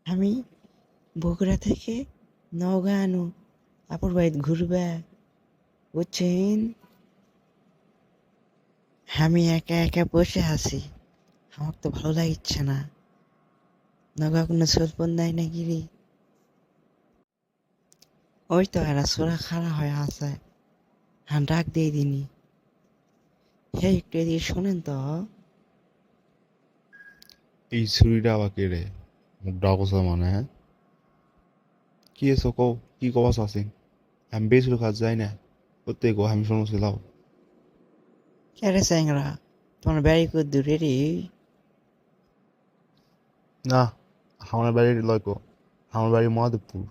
আমি বগুড়া থেকে নওগাঁ আনু আপুর বাড়িতে ঘুরবে, বুঝছেন? আমি একা একা বসে আছি, আমার তো ভালো লাগছে না। নওগাঁ কোনো সরপন নাই নাকি রে? ওই তো এরা সোরা খাড়া হয়ে আছে, হ্যাঁ ডাক দিয়ে দিনি। হ্যাঁ একটু এদিকে শোনেন তো। এই ছুরিটা আবার কে রে? মুখ ডাকছ মানে হ্যাঁ? কি এসো কও, কি কবাস আছে? আমি বেশি কাজ যাই না, প্রত্যেক আমি শুনছিলাম। কে রে স্যাংরা, তোমার বাড়ি কত দূরে রে? না, আমার বাড়ি লয়কো, আমার বাড়ি মহাদেবপুর।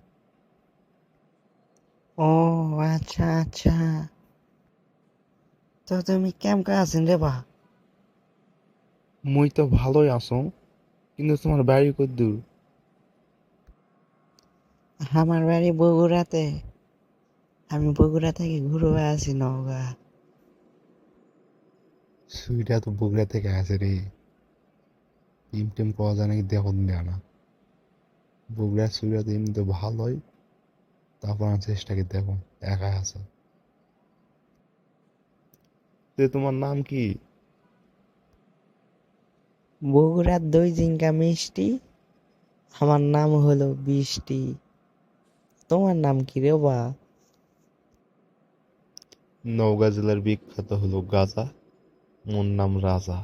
ও আচ্ছা আচ্ছা, তো তুমি কেমন আছেন রে বা? মুই তো ভালোই আছো, কিন্তু তোমার বাড়ি কত দূর? আমার বাড়ি বগুড়াতে, আমি বগুড়া থেকে ঘুরবে আছি নওগাঁ। ছুরিটা তো বগুড়া থেকে আসে রে, টিম টিম পাওয়া যায় নাকি দেখুন দেয় না। বগুড়ার ছুরিটা তো এমনি তো ভালোই, তারপর আমার চেষ্টাকে দেখো, একা আছে। তে তোমার নাম কি? বগুড়ার দই জিঙ্গা মিষ্টি, আমার নাম হলো বৃষ্টি। তোমার নাম কি রে বা? নওগাঁ জেলার বিখ্যাত হলো গাজা, মোর নাম রাজা।